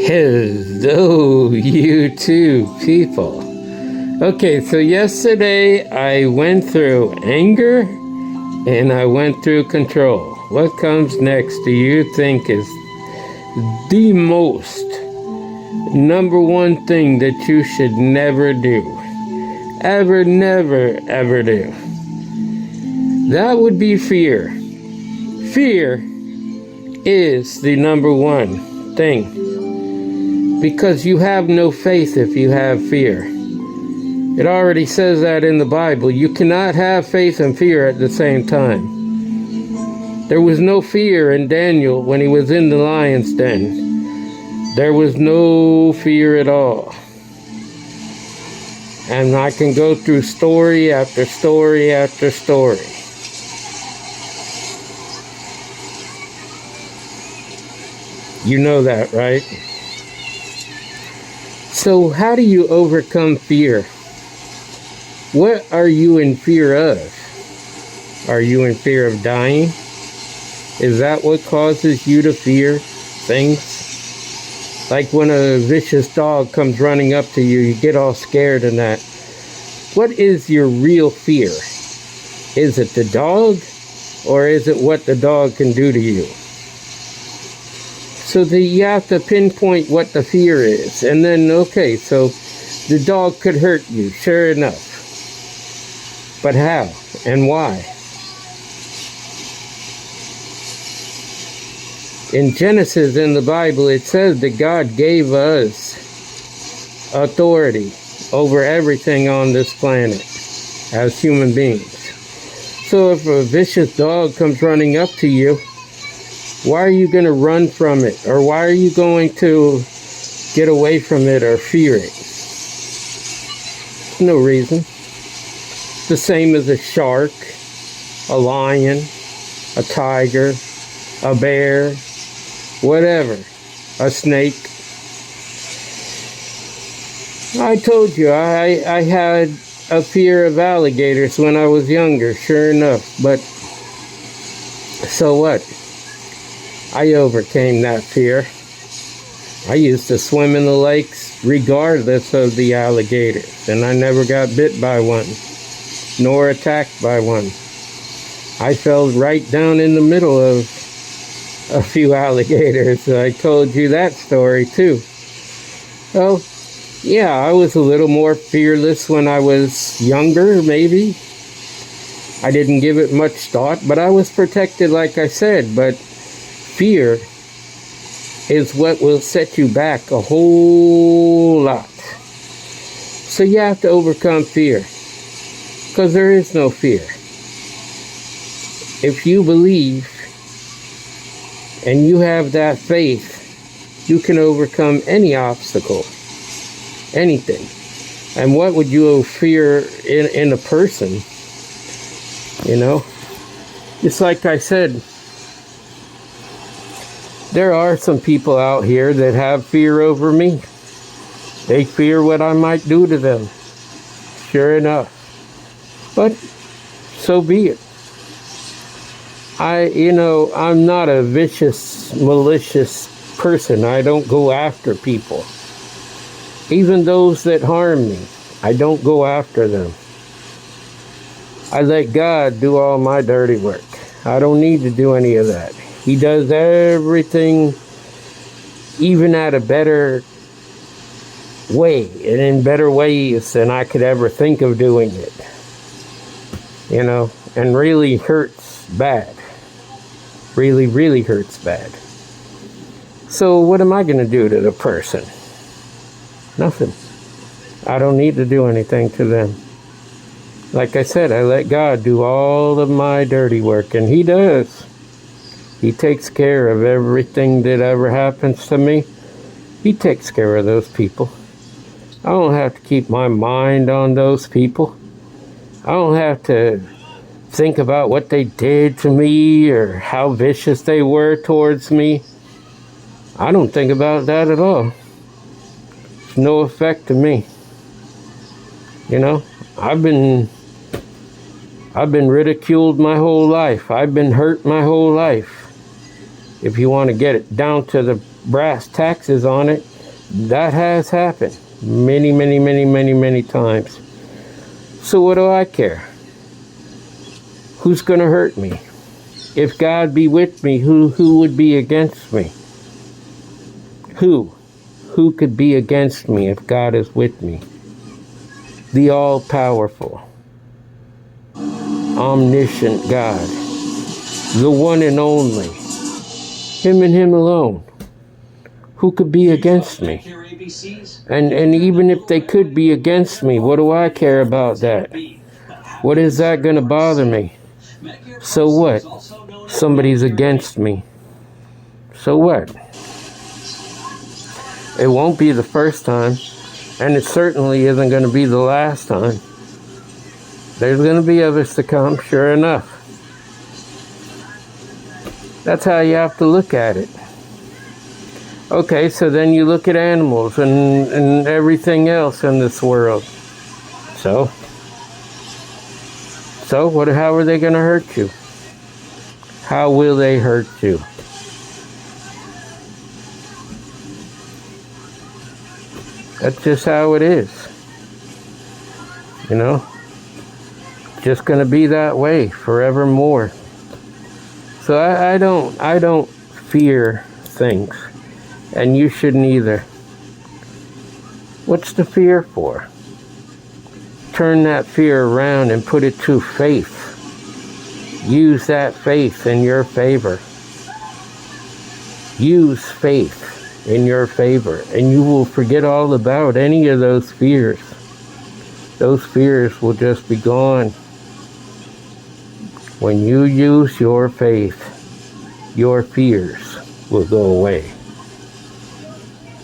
Hello, YouTube people. Okay, so yesterday I went through anger and I went through control. What comes next do you think is the most number one thing that you should never do? Ever, never, ever do. That would be fear. Fear is the number one thing. Because you have no faith if you have fear. It already says that in the Bible. You cannot have faith and fear at the same time. There was no fear in Daniel when he was in the lion's den. There was no fear at all. And I can go through story after story after story. You know that, right? So how do you overcome fear? What are you in fear of? Are you in fear of dying? Is that what causes you to fear things? Like when a vicious dog comes running up to you, you get all scared and that. What is your real fear? Is it the dog, or is it what the dog can do to you? So you have to pinpoint what the fear is. And then, okay, so the dog could hurt you, sure enough. But how and why? In Genesis in the Bible, it says that God gave us authority over everything on this planet as human beings. So if a vicious dog comes running up to you, why are you going to run from it? Or why are you going to get away from it or fear it? No reason. The same as a shark, a lion, a tiger, a bear, whatever, a snake. I told you I had a fear of alligators when I was younger, sure enough. But so what? I overcame that fear. I used to swim in the lakes regardless of the alligators, and I never got bit by one, nor attacked by one. I fell right down in the middle of a few alligators. I told you that story too. So, yeah, I was a little more fearless when I was younger, maybe. I didn't give it much thought, but I was protected, like I said. But fear is what will set you back a whole lot. So you have to overcome fear, because there is no fear. If you believe and you have that faith, you can overcome any obstacle, anything. And what would you fear in a person? You know, it's like I said, there are some people out here that have fear over me. They fear what I might do to them. Sure enough. But so be it. I'm not a vicious, malicious person. I don't go after people. Even those that harm me, I don't go after them. I let God do all my dirty work. I don't need to do any of that. He does everything even at a better way and in better ways than I could ever think of doing it. You know, and really hurts bad. Really, really hurts bad. So what am I going to do to the person? Nothing. I don't need to do anything to them. Like I said, I let God do all of my dirty work, and He does. He takes care of everything that ever happens to me. He takes care of those people. I don't have to keep my mind on those people. I don't have to think about what they did to me or how vicious they were towards me. I don't think about that at all. It's no effect to me. You know, I've been ridiculed my whole life. I've been hurt my whole life. If you want to get it down to the brass taxes on it, That has happened many, many, many, many, many times. So what do I care? Who's going to hurt me? If God be with me, who would be against me? Who? Who could be against me if God is with me? The all-powerful, omniscient God, the one and only, him and him alone. Who could be against me? And even if they could be against me, what do I care about that? What is that going to bother me? So what? Somebody's against me. So what? It won't be the first time, and it certainly isn't going to be the last time. There's going to be others to come, sure enough. That's how you have to look at it. Okay, so then you look at animals and everything else in this world. So how are they going to hurt you? How will they hurt you? That's just how it is. You know? Just going to be that way forevermore. So I don't fear things. And you shouldn't either. What's the fear for? Turn that fear around and put it to faith. Use that faith in your favor. Use faith in your favor, and you will forget all about any of those fears. Those fears will just be gone. When you use your faith, your fears will go away.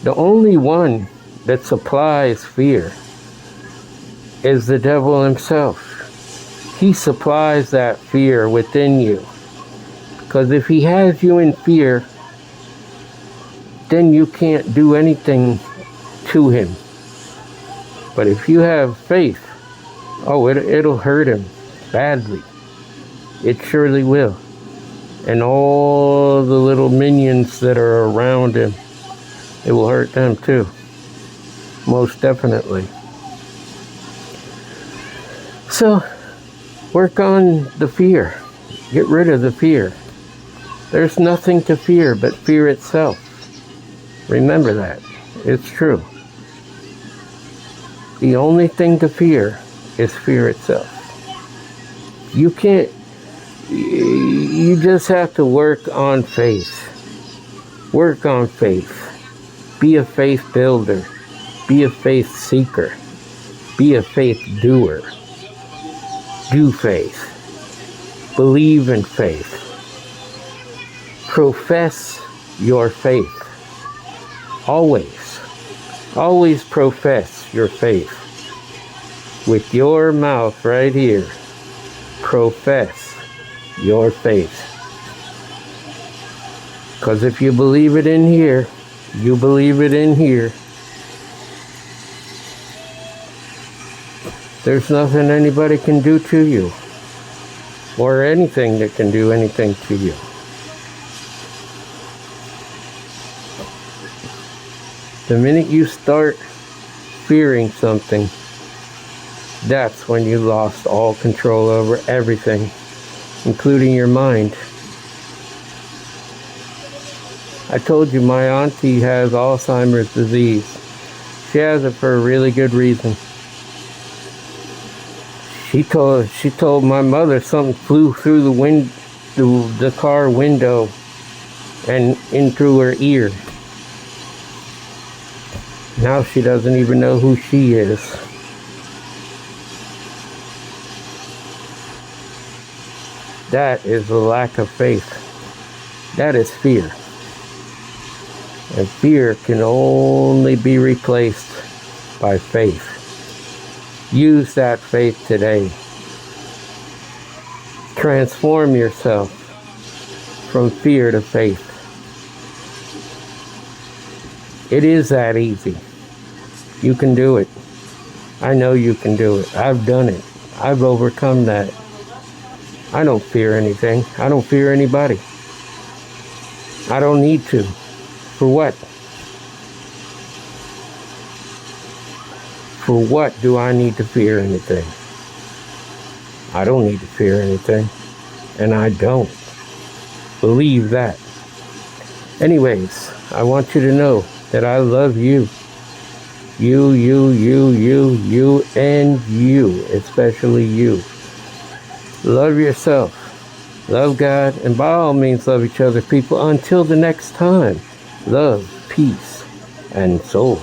The only one that supplies fear is the devil himself. He supplies that fear within you. Because if he has you in fear, then you can't do anything to him. But if you have faith, it'll hurt him badly. It surely will. And all the little minions that are around him, it will hurt them too. Most definitely. So, work on the fear. Get rid of the fear. There's nothing to fear but fear itself. Remember that. It's true. The only thing to fear is fear itself. You just have to work on faith. Work on faith. Be a faith builder. Be a faith seeker. Be a faith doer. Do faith. Believe in faith. Profess your faith. Always. Always profess your faith. With your mouth right here. Profess your faith. Because if you believe it in here, you believe it in here, there's nothing anybody can do to you, or anything that can do anything to you. The minute you start fearing something, that's when you lost all control over everything, including your mind. I told you my auntie has Alzheimer's disease. She has it for a really good reason. She told my mother something flew through the car window and in through her ear. Now she doesn't even know who she is. That is a lack of faith. That is fear. And fear can only be replaced by faith. Use that faith today. Transform yourself from fear to faith. It is that easy. You can do it. I know you can do it. I've done it. I've overcome that. I don't fear anything. I don't fear anybody. I don't need to. For what? For what do I need to fear anything? I don't need to fear anything. And I don't. Believe that. Anyways, I want you to know that I love you. You, and you, especially you. Love yourself. Love God, and by all means love each other, people. Until the next time, love, peace, and soul.